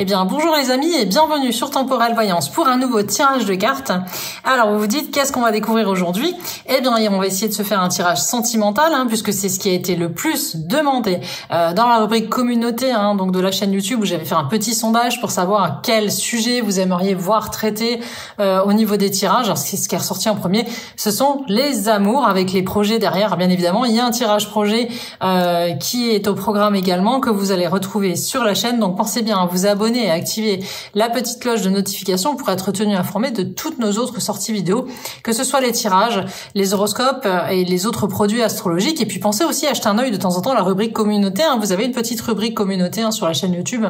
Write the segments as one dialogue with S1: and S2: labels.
S1: Eh bien, bonjour les amis et bienvenue sur Temporelle Voyance pour un nouveau tirage de cartes. Alors, vous vous dites, qu'est-ce qu'on va découvrir aujourd'hui? Eh bien, on va essayer de se faire un tirage sentimental, puisque c'est ce qui a été le plus demandé dans la rubrique communauté, donc de la chaîne YouTube, où j'avais fait un petit sondage pour savoir à quel sujet vous aimeriez voir traité au niveau des tirages. Alors, ce qui est ressorti en premier, ce sont les amours, avec les projets derrière. Bien évidemment, il y a un tirage projet qui est au programme également, que vous allez retrouver sur la chaîne. Donc, pensez bien à vous abonner et activer la petite cloche de notification pour être tenu informé de toutes nos autres sorties vidéo, que ce soit les tirages, les horoscopes et les autres produits astrologiques. Et puis pensez aussi à jeter un œil de temps en temps à la rubrique communauté. Vous avez une petite rubrique communauté sur la chaîne YouTube.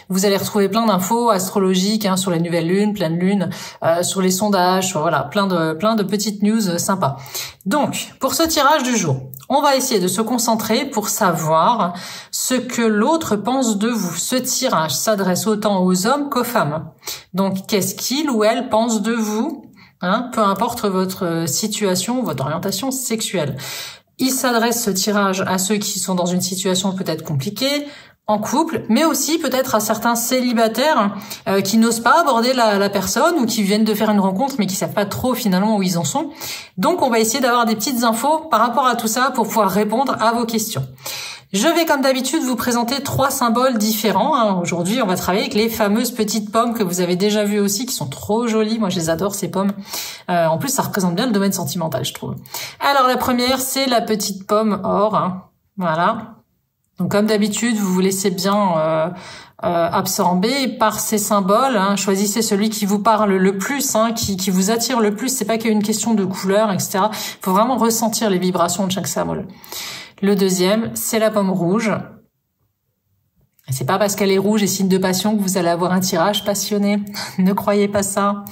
S1: Vous allez retrouver plein d'infos astrologiques sur les nouvelles lunes, pleine lune, sur les sondages, sur plein de petites news sympas. Donc, pour ce tirage du jour, on va essayer de se concentrer pour savoir ce que l'autre pense de vous. Ce tirage s'adresse autant aux hommes qu'aux femmes. Donc, qu'est-ce qu'il ou elle pense de vous, peu importe votre situation, votre orientation sexuelle. Il s'adresse ce tirage à ceux qui sont dans une situation peut-être compliquée, en couple, mais aussi peut-être à certains célibataires qui n'osent pas aborder la personne ou qui viennent de faire une rencontre mais qui savent pas trop finalement où ils en sont. Donc on va essayer d'avoir des petites infos par rapport à tout ça pour pouvoir répondre à vos questions. Je vais comme d'habitude vous présenter 3 symboles différents. Aujourd'hui, on va travailler avec les fameuses petites pommes que vous avez déjà vues aussi, qui sont trop jolies. Moi, je les adore, ces pommes. En plus, ça représente bien le domaine sentimental, je trouve. Alors, la première, c'est la petite pomme or. Voilà. Donc, comme d'habitude, vous vous laissez bien absorber par ces symboles. Choisissez celui qui vous parle le plus, qui vous attire le plus. C'est pas qu'une question de couleur, etc. Il faut vraiment ressentir les vibrations de chaque symbole. Le deuxième, c'est la pomme rouge. C'est pas parce qu'elle est rouge et signe de passion que vous allez avoir un tirage passionné. Ne croyez pas ça.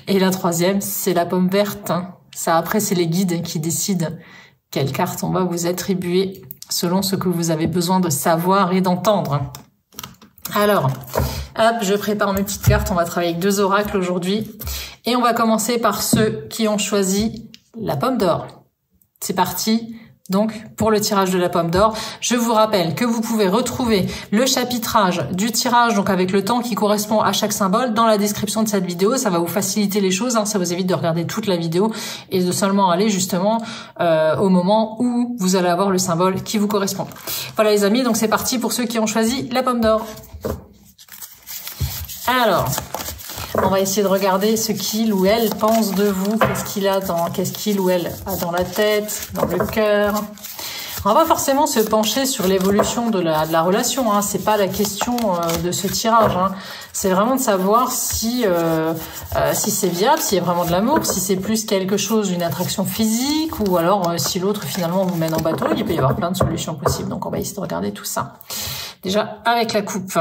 S1: Et la troisième, c'est la pomme verte. Ça, après, c'est les guides qui décident quelle carte on va vous attribuer selon ce que vous avez besoin de savoir et d'entendre. Alors, hop, je prépare mes petites cartes. On va travailler avec 2 oracles aujourd'hui. Et on va commencer par ceux qui ont choisi la pomme d'or. C'est parti. Donc, pour le tirage de la pomme d'or, je vous rappelle que vous pouvez retrouver le chapitrage du tirage, donc avec le temps qui correspond à chaque symbole, dans la description de cette vidéo. Ça va vous faciliter les choses, ça vous évite de regarder toute la vidéo et de seulement aller justement au moment où vous allez avoir le symbole qui vous correspond. Voilà les amis, donc c'est parti pour ceux qui ont choisi la pomme d'or. Alors, on va essayer de regarder ce qu'il ou elle pense de vous, qu'est-ce qu'il ou elle a dans la tête, dans le cœur. On va pas forcément se pencher sur l'évolution de la relation, c'est pas la question de ce tirage. C'est vraiment de savoir si c'est viable, s'il y a vraiment de l'amour, si c'est plus quelque chose, une attraction physique, ou alors si l'autre finalement vous mène en bateau. Il peut y avoir plein de solutions possibles, donc on va essayer de regarder tout ça. Déjà avec la coupe.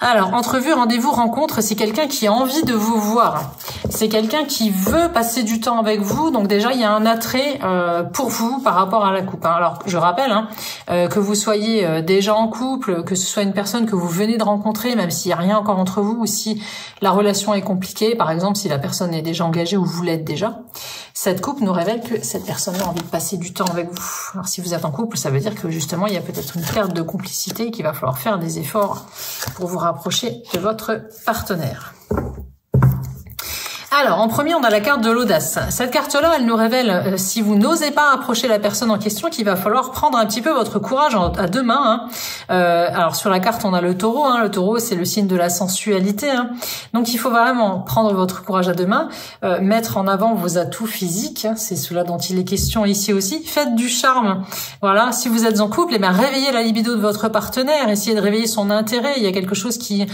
S1: Alors, entrevue, rendez-vous, rencontre, c'est quelqu'un qui a envie de vous voir. C'est quelqu'un qui veut passer du temps avec vous. Donc déjà, il y a un attrait pour vous par rapport à la coupe. Alors, je rappelle que vous soyez déjà en couple, que ce soit une personne que vous venez de rencontrer, même s'il n'y a rien encore entre vous, ou si la relation est compliquée, par exemple, si la personne est déjà engagée ou vous l'êtes déjà, cette coupe nous révèle que cette personne a envie de passer du temps avec vous. Alors, si vous êtes en couple, ça veut dire que justement, il y a peut-être une perte de complicité, qu'il va falloir faire des efforts pour vous rapprocher de votre partenaire. Alors, en premier, on a la carte de l'audace. Cette carte-là, elle nous révèle, si vous n'osez pas approcher la personne en question, qu'il va falloir prendre un petit peu votre courage à 2 mains. Alors, sur la carte, on a le taureau. Le taureau, c'est le signe de la sensualité. Donc, il faut vraiment prendre votre courage à 2 mains, mettre en avant vos atouts physiques. C'est cela dont il est question ici aussi. Faites du charme. Voilà, si vous êtes en couple, réveillez la libido de votre partenaire. Essayez de réveiller son intérêt. Il y a quelque chose qui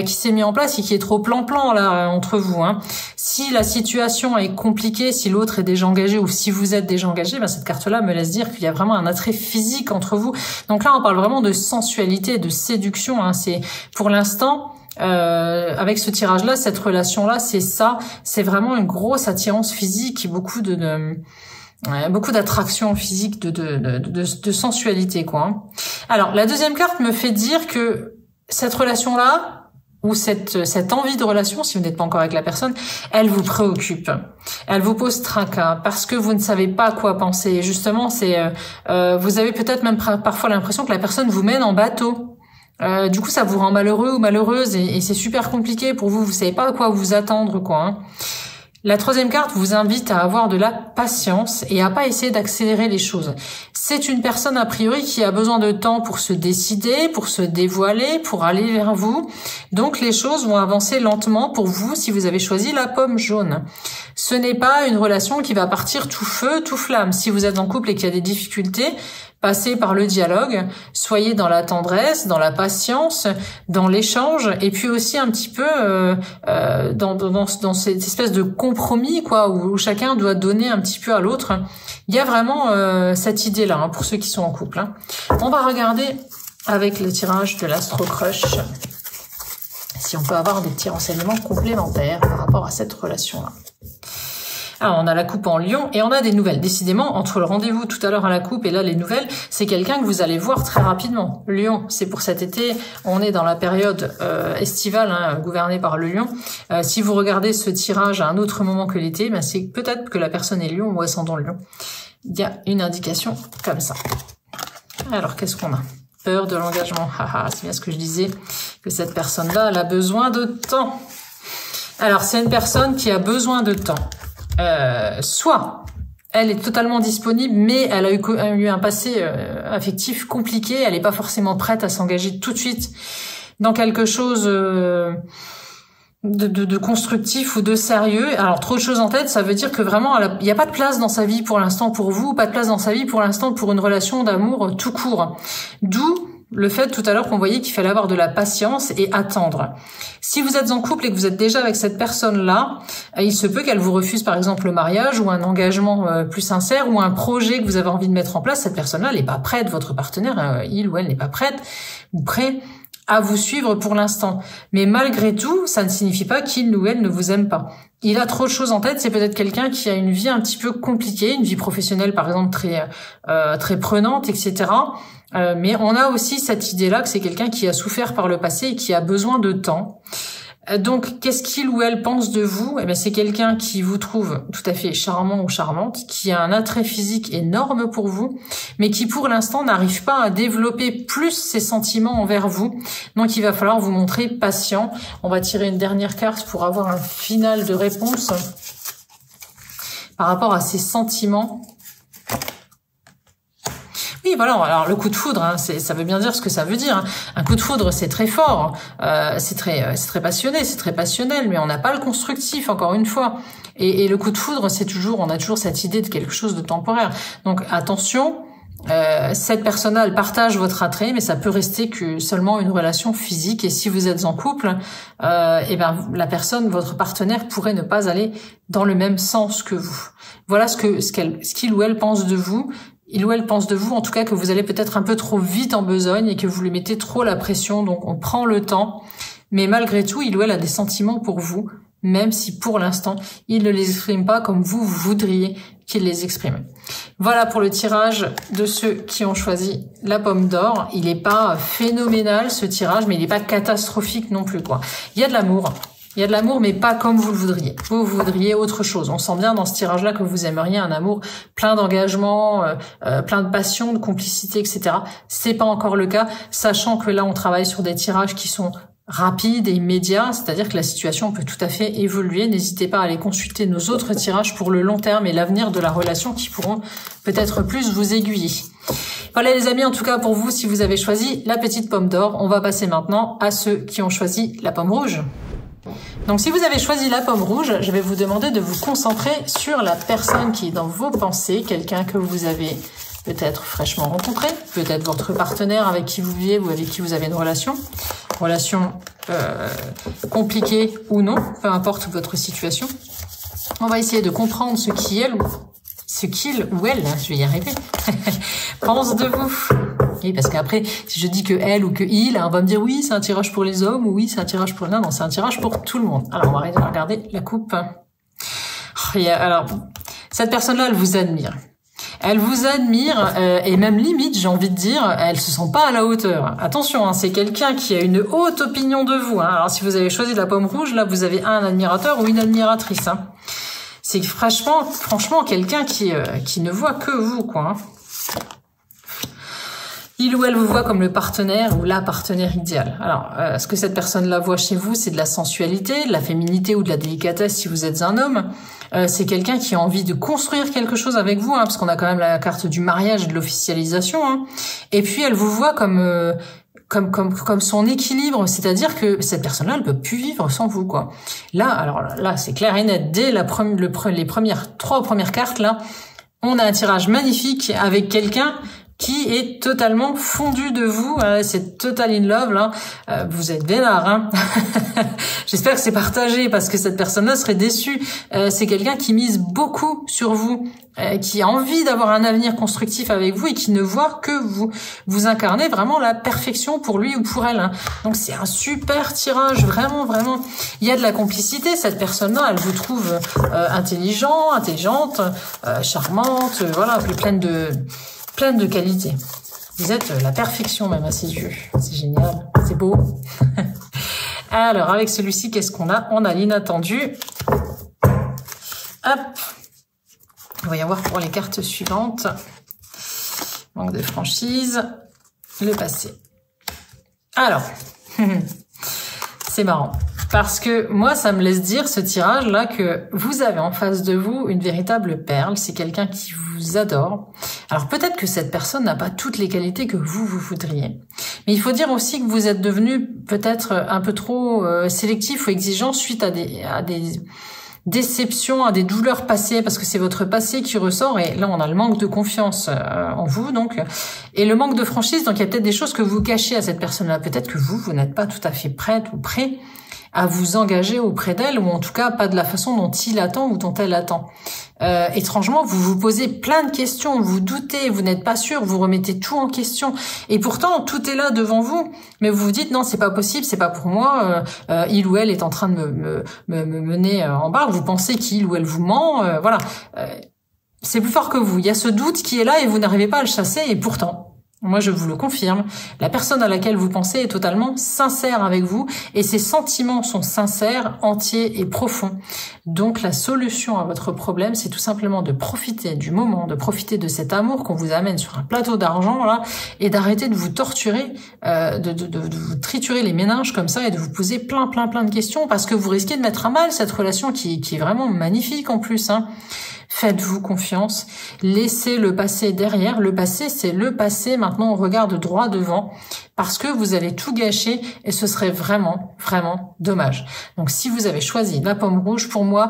S1: s'est mis en place et qui est trop plan-plan là entre vous. Si la situation est compliquée, si l'autre est déjà engagé ou si vous êtes déjà engagé, cette carte-là me laisse dire qu'il y a vraiment un attrait physique entre vous. Donc là, on parle vraiment de sensualité, de séduction. C'est pour l'instant, avec ce tirage-là, cette relation-là, c'est ça. C'est vraiment une grosse attirance physique, beaucoup d'attraction physique, de sensualité, quoi. Alors, la deuxième carte me fait dire que cette relation-là, ou cette envie de relation, si vous n'êtes pas encore avec la personne, elle vous préoccupe. Elle vous pose tracas parce que vous ne savez pas quoi penser. Et justement, vous avez peut-être même parfois l'impression que la personne vous mène en bateau. Du coup, ça vous rend malheureux ou malheureuse et c'est super compliqué pour vous. Vous savez pas à quoi vous attendre, quoi. Hein. La troisième carte vous invite à avoir de la patience et à pas essayer d'accélérer les choses. C'est une personne a priori qui a besoin de temps pour se décider, pour se dévoiler, pour aller vers vous. Donc les choses vont avancer lentement pour vous si vous avez choisi la pomme jaune. Ce n'est pas une relation qui va partir tout feu, tout flamme. Si vous êtes en couple et qu'il y a des difficultés, passez par le dialogue, soyez dans la tendresse, dans la patience, dans l'échange, et puis aussi un petit peu dans cette espèce de compromis, quoi, où chacun doit donner un petit peu à l'autre. Il y a vraiment cette idée-là, hein, pour ceux qui sont en couple. Hein. On va regarder avec le tirage de l'Astro Crush si on peut avoir des petits renseignements complémentaires par rapport à cette relation-là. Alors, on a la coupe en lion et on a des nouvelles. Décidément, entre le rendez-vous tout à l'heure à la coupe et là, les nouvelles, c'est quelqu'un que vous allez voir très rapidement. Lion, c'est pour cet été. On est dans la période estivale, hein, gouvernée par le lion. Si vous regardez ce tirage à un autre moment que l'été, ben c'est peut-être que la personne est lion ou ascendant lion. Il y a une indication comme ça. Alors, qu'est-ce qu'on a? Peur de l'engagement. C'est bien ce que je disais, que cette personne-là, elle a besoin de temps. Alors, c'est une personne qui a besoin de temps. Soit elle est totalement disponible, mais elle a eu un passé affectif compliqué, elle n'est pas forcément prête à s'engager tout de suite dans quelque chose de constructif ou de sérieux. Alors trop de choses en tête, ça veut dire que vraiment il n'y a pas de place dans sa vie pour l'instant pour vous, pas de place dans sa vie pour l'instant pour une relation d'amour tout court. D'où le fait tout à l'heure qu'on voyait qu'il fallait avoir de la patience et attendre. Si vous êtes en couple et que vous êtes déjà avec cette personne-là, il se peut qu'elle vous refuse par exemple le mariage ou un engagement plus sincère ou un projet que vous avez envie de mettre en place. Cette personne-là, elle n'est pas prête, votre partenaire, il ou elle n'est pas prête ou prêt à vous suivre pour l'instant. Mais malgré tout, ça ne signifie pas qu'il ou elle ne vous aime pas. Il a trop de choses en tête, c'est peut-être quelqu'un qui a une vie un petit peu compliquée, une vie professionnelle par exemple très prenante, etc. Mais on a aussi cette idée-là que c'est quelqu'un qui a souffert par le passé et qui a besoin de temps. Donc, qu'est-ce qu'il ou elle pense de vous? Eh bien, c'est quelqu'un qui vous trouve tout à fait charmant ou charmante, qui a un attrait physique énorme pour vous, mais qui pour l'instant n'arrive pas à développer plus ses sentiments envers vous. Donc, il va falloir vous montrer patient. On va tirer une dernière carte pour avoir un final de réponse par rapport à ses sentiments. Oui, voilà. Alors le coup de foudre, hein, ça veut bien dire ce que ça veut dire. Hein. Un coup de foudre, c'est très fort, c'est très passionné, c'est très passionnel, mais on n'a pas le constructif. Encore une fois. Et le coup de foudre, on a toujours cette idée de quelque chose de temporaire. Donc attention. Cette personne-là, elle partage votre attrait, mais ça peut rester que seulement une relation physique. Et si vous êtes en couple, eh ben la personne, votre partenaire, pourrait ne pas aller dans le même sens que vous. Voilà ce qu'il ou elle pense de vous. Il ou elle pense de vous, en tout cas, que vous allez peut-être un peu trop vite en besogne et que vous lui mettez trop la pression. Donc on prend le temps, mais malgré tout, il ou elle a des sentiments pour vous, même si pour l'instant, il ne les exprime pas comme vous voudriez qu'il les exprime. Voilà pour le tirage de ceux qui ont choisi la pomme d'or. Il n'est pas phénoménal ce tirage, mais il n'est pas catastrophique non plus, quoi. Il y a de l'amour. Il y a de l'amour, mais pas comme vous le voudriez. Vous voudriez autre chose. On sent bien dans ce tirage-là que vous aimeriez un amour plein d'engagement, plein de passion, de complicité, etc. C'est pas encore le cas, sachant que là, on travaille sur des tirages qui sont rapides et immédiats, c'est-à-dire que la situation peut tout à fait évoluer. N'hésitez pas à aller consulter nos autres tirages pour le long terme et l'avenir de la relation qui pourront peut-être plus vous aiguiller. Voilà les amis, en tout cas pour vous, si vous avez choisi la petite pomme d'or, on va passer maintenant à ceux qui ont choisi la pomme rouge. Donc si vous avez choisi la pomme rouge, je vais vous demander de vous concentrer sur la personne qui est dans vos pensées, quelqu'un que vous avez peut-être fraîchement rencontré, peut-être votre partenaire avec qui vous vivez ou avec qui vous avez une relation compliquée ou non, peu importe votre situation. On va essayer de comprendre ce qu'il ou elle, je vais y arriver, pense de vous. Oui, parce qu'après, si je dis que elle ou que il, on va me dire oui, c'est un tirage pour les hommes, ou oui, c'est un tirage pour les nains. Non, c'est un tirage pour tout le monde. Alors, on va regarder la coupe. Alors, cette personne-là, elle vous admire. Elle vous admire, et même limite, j'ai envie de dire, elle se sent pas à la hauteur. Attention, hein, c'est quelqu'un qui a une haute opinion de vous. Hein. Alors, si vous avez choisi la pomme rouge, là, vous avez un admirateur ou une admiratrice. Hein. C'est franchement, quelqu'un qui ne voit que vous, quoi. Hein. Il ou elle vous voit comme le partenaire ou la partenaire idéale. Alors, ce que cette personne-là voit chez vous, c'est de la sensualité, de la féminité ou de la délicatesse si vous êtes un homme. C'est quelqu'un qui a envie de construire quelque chose avec vous, parce qu'on a quand même la carte du mariage et de l'officialisation. Et puis, elle vous voit comme son équilibre, c'est-à-dire que cette personne-là, elle peut plus vivre sans vous, quoi. Là, alors là, c'est clair et net. Dès les trois premières cartes, là, on a un tirage magnifique avec quelqu'un qui est totalement fondu de vous, c'est total in love là. Vous êtes vénard, hein. J'espère que c'est partagé parce que cette personne-là serait déçue. C'est quelqu'un qui mise beaucoup sur vous, qui a envie d'avoir un avenir constructif avec vous et qui ne voit que vous. Vous incarnez vraiment la perfection pour lui ou pour elle, hein. Donc c'est un super tirage, vraiment, vraiment. Il y a de la complicité. Cette personne-là, elle vous trouve intelligente, charmante, voilà, pleine de qualité. Vous êtes la perfection même à ses yeux. C'est génial, c'est beau. Alors, avec celui-ci, qu'est-ce qu'on a? On a l'inattendu. Hop. On va y avoir pour les cartes suivantes. Manque de franchise. Le passé. Alors, c'est marrant. Parce que moi, ça me laisse dire, ce tirage-là, que vous avez en face de vous une véritable perle. C'est quelqu'un qui vous adore. Alors peut-être que cette personne n'a pas toutes les qualités que vous voudriez. Mais il faut dire aussi que vous êtes devenu peut-être un peu trop sélectif ou exigeant suite à des déceptions, à des douleurs passées, parce que c'est votre passé qui ressort. Et là, on a le manque de confiance en vous, donc, et le manque de franchise. Donc il y a peut-être des choses que vous cachez à cette personne-là. Peut-être que vous n'êtes pas tout à fait prête ou prêt à vous engager auprès d'elle, ou en tout cas pas de la façon dont il attend ou dont elle attend. Étrangement, vous vous posez plein de questions, vous doutez, vous n'êtes pas sûr, vous remettez tout en question, et pourtant tout est là devant vous, mais vous vous dites non, c'est pas possible, c'est pas pour moi, il ou elle est en train de me mener en barre, vous pensez qu'il ou elle vous ment, voilà. C'est plus fort que vous, il y a ce doute qui est là et vous n'arrivez pas à le chasser, et pourtant, moi, je vous le confirme, la personne à laquelle vous pensez est totalement sincère avec vous et ses sentiments sont sincères, entiers et profonds. Donc, la solution à votre problème, c'est tout simplement de profiter du moment, de profiter de cet amour qu'on vous amène sur un plateau d'argent là et d'arrêter de vous torturer, de vous triturer les méninges comme ça et de vous poser plein de questions parce que vous risquez de mettre à mal cette relation qui est vraiment magnifique en plus, hein. Faites-vous confiance, laissez le passé derrière. Le passé, c'est le passé. Maintenant, on regarde droit devant parce que vous allez tout gâcher et ce serait vraiment, vraiment dommage. Donc, si vous avez choisi la pomme rouge, pour moi,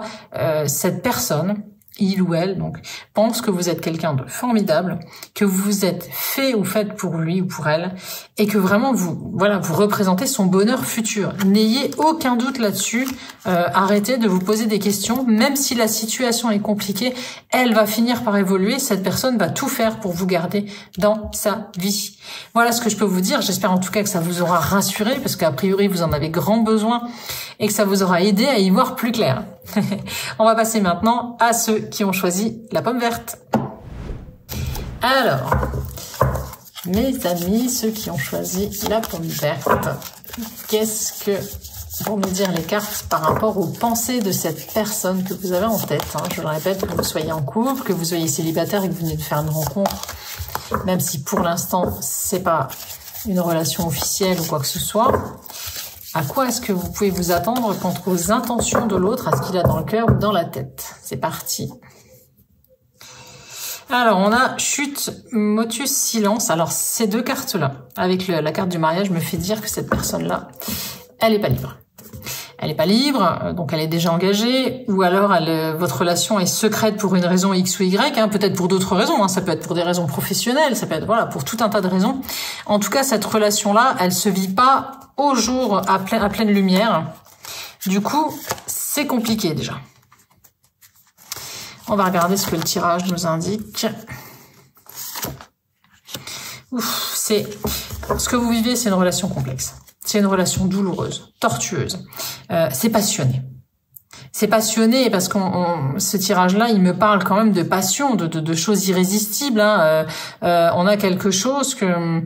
S1: cette personne, il ou elle, donc, pense que vous êtes quelqu'un de formidable, que vous êtes fait ou faite pour lui ou pour elle, et que vraiment vous représentez son bonheur futur. N'ayez aucun doute là-dessus. Arrêtez de vous poser des questions, même si la situation est compliquée, elle va finir par évoluer. Cette personne va tout faire pour vous garder dans sa vie. Voilà ce que je peux vous dire. J'espère en tout cas que ça vous aura rassuré, parce qu'a priori vous en avez grand besoin, et que ça vous aura aidé à y voir plus clair. On va passer maintenant à ceux qui ont choisi la pomme verte. Alors, mes amis, ceux qui ont choisi la pomme verte, qu'est-ce que vont nous dire les cartes par rapport aux pensées de cette personne que vous avez en tête, hein? Je le répète, que vous soyez en couple, que vous soyez célibataire et que vous venez de faire une rencontre, même si pour l'instant, c'est pas une relation officielle ou quoi que ce soit. À quoi est-ce que vous pouvez vous attendre quant aux intentions de l'autre, à ce qu'il a dans le cœur ou dans la tête? C'est parti. Alors, on a chute, motus, silence. Alors, ces deux cartes-là, avec la carte du mariage, me fait dire que cette personne-là, elle est pas libre. Elle est pas libre, donc elle est déjà engagée, ou alors votre relation est secrète pour une raison X ou Y, hein, peut-être pour d'autres raisons, hein, ça peut être pour des raisons professionnelles, ça peut être pour tout un tas de raisons. En tout cas, cette relation-là, elle se vit pas au jour à pleine lumière. Du coup, c'est compliqué déjà. On va regarder ce que le tirage nous indique. Ouf, ce que vous vivez, c'est une relation complexe. C'est une relation douloureuse, tortueuse. C'est passionné. C'est passionné parce ce tirage-là, il me parle quand même de passion, de choses irrésistibles, hein. On a quelque chose que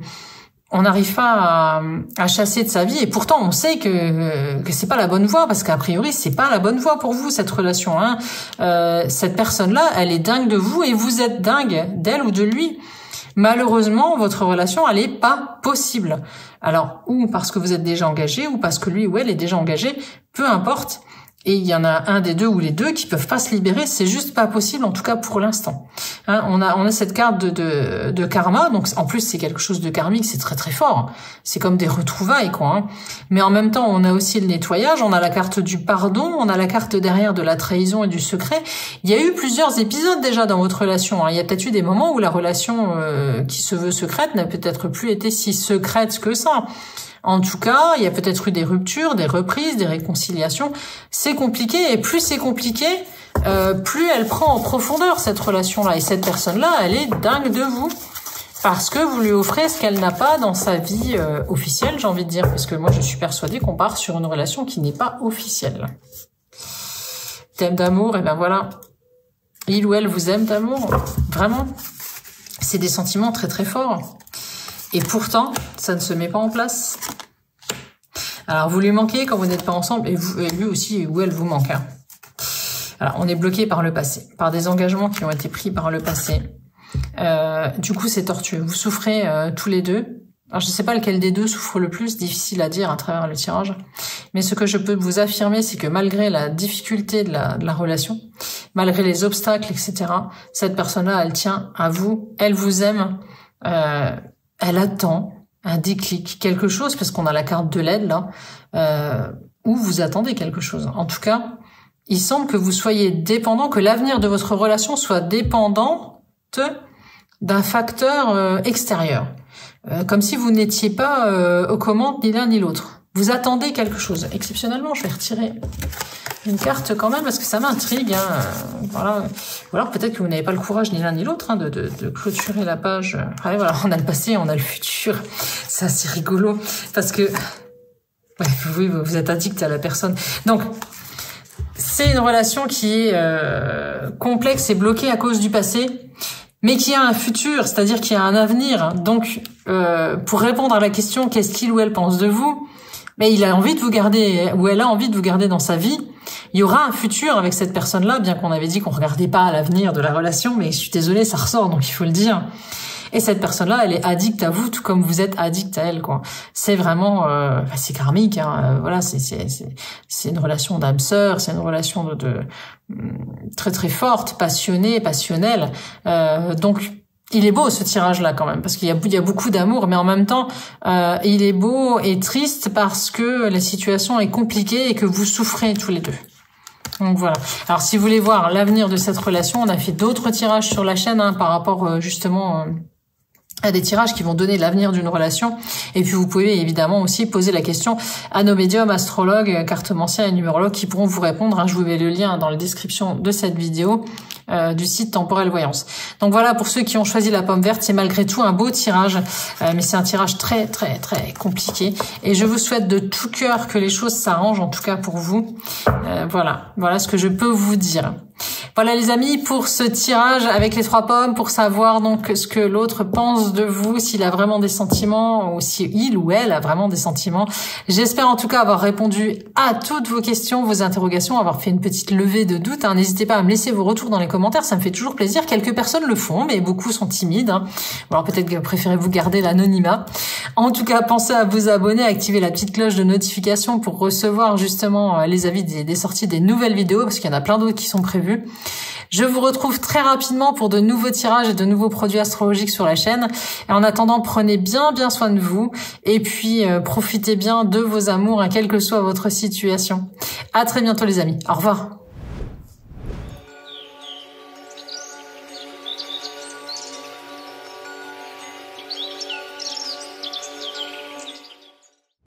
S1: on n'arrive pas à chasser de sa vie, et pourtant on sait que c'est pas la bonne voie, parce qu'a priori c'est pas la bonne voie pour vous, cette relation, hein. Cette personne-là, elle est dingue de vous et vous êtes dingue d'elle ou de lui. malheureusement, votre relation, elle est pas possible. Alors, ou parce que vous êtes déjà engagé, ou parce que lui ou elle est déjà engagé, peu importe. Et il y en a un des deux ou les deux qui peuvent pas se libérer, c'est juste pas possible, en tout cas pour l'instant. Hein, on a cette carte de karma, donc en plus c'est quelque chose de karmique, c'est très très fort. C'est comme des retrouvailles, quoi. Hein. Mais en même temps, on a aussi le nettoyage, on a la carte du pardon, on a la carte derrière de la trahison et du secret. Il y a eu plusieurs épisodes déjà dans votre relation. Hein. Il y a peut-être eu des moments où la relation qui se veut secrète n'a peut-être plus été si secrète que ça. En tout cas, il y a peut-être eu des ruptures, des reprises, des réconciliations. C'est compliqué, et plus c'est compliqué, plus elle prend en profondeur cette relation-là. Et cette personne-là, elle est dingue de vous. Parce que vous lui offrez ce qu'elle n'a pas dans sa vie officielle, j'ai envie de dire. Parce que moi, je suis persuadée qu'on part sur une relation qui n'est pas officielle. Thème d'amour, et ben voilà. Il ou elle vous aime d'amour. Vraiment. C'est des sentiments très très forts. Et pourtant, ça ne se met pas en place. Alors, vous lui manquez quand vous n'êtes pas ensemble, et lui aussi, ou elle vous manque. Hein. Alors, on est bloqué par le passé, par des engagements qui ont été pris par le passé. Du coup, c'est tortueux. Vous souffrez tous les deux. Alors, je ne sais pas lequel des deux souffre le plus, difficile à dire à travers le tirage. Mais ce que je peux vous affirmer, c'est que malgré la difficulté de la relation, malgré les obstacles, etc., cette personne-là, elle tient à vous, elle vous aime, elle attend un déclic, quelque chose, parce qu'on a la carte de l'aide là, où vous attendez quelque chose. En tout cas, il semble que vous soyez dépendant, que l'avenir de votre relation soit dépendante d'un facteur extérieur. Comme si vous n'étiez pas aux commandes ni l'un ni l'autre. Vous attendez quelque chose. Exceptionnellement, je vais retirer une carte quand même, parce que ça m'intrigue. Hein. Voilà. Ou alors peut-être que vous n'avez pas le courage ni l'un ni l'autre hein, de clôturer la page. Après, voilà, on a le passé, on a le futur. Ça, c'est rigolo. Parce que ouais, oui, vous êtes addict à la personne. Donc, c'est une relation qui est complexe et bloquée à cause du passé, mais qui a un futur, c'est-à-dire qui a un avenir. Donc, pour répondre à la question, qu'est-ce qu'il ou elle pense de vous, mais il a envie de vous garder, ou elle a envie de vous garder dans sa vie. Il y aura un futur avec cette personne-là, bien qu'on avait dit qu'on regardait pas à l'avenir de la relation, mais je suis désolée, ça ressort, donc il faut le dire. Et cette personne-là, elle est addicte à vous, tout comme vous êtes addict à elle, quoi. C'est vraiment, c'est karmique, hein. Voilà, c'est une relation d'âme sœur, c'est une relation de très très forte, passionnée, passionnelle. Donc il est beau ce tirage-là quand même, parce qu'il y a beaucoup d'amour, mais en même temps, il est beau et triste parce que la situation est compliquée et que vous souffrez tous les deux. Donc voilà. Alors si vous voulez voir l'avenir de cette relation, on a fait d'autres tirages sur la chaîne hein, par rapport justement à des tirages qui vont donner l'avenir d'une relation. Et puis vous pouvez évidemment aussi poser la question à nos médiums, astrologues, cartomanciens et numérologues qui pourront vous répondre. Hein. Je vous mets le lien dans la description de cette vidéo du site Temporel Voyance. Donc voilà, pour ceux qui ont choisi la pomme verte, c'est malgré tout un beau tirage, mais c'est un tirage très très très compliqué. Et je vous souhaite de tout cœur que les choses s'arrangent, en tout cas pour vous. Voilà ce que je peux vous dire. Voilà les amis pour ce tirage avec les 3 pommes, pour savoir donc ce que l'autre pense de vous, s'il a vraiment des sentiments ou si il ou elle a vraiment des sentiments. J'espère en tout cas avoir répondu à toutes vos questions, vos interrogations, avoir fait une petite levée de doute. Hein. N'hésitez pas à me laisser vos retours dans les commentaires, ça me fait toujours plaisir. Quelques personnes le font, mais beaucoup sont timides. Hein. Ou alors peut-être que préférez-vous garder l'anonymat. En tout cas, pensez à vous abonner, à activer la petite cloche de notification pour recevoir justement les avis des sorties des nouvelles vidéos, parce qu'il y en a plein d'autres qui sont prévues. Je vous retrouve très rapidement pour de nouveaux tirages et de nouveaux produits astrologiques sur la chaîne. Et en attendant, prenez bien soin de vous. Et puis, profitez bien de vos amours, hein, quelle que soit votre situation. À très bientôt les amis. Au revoir.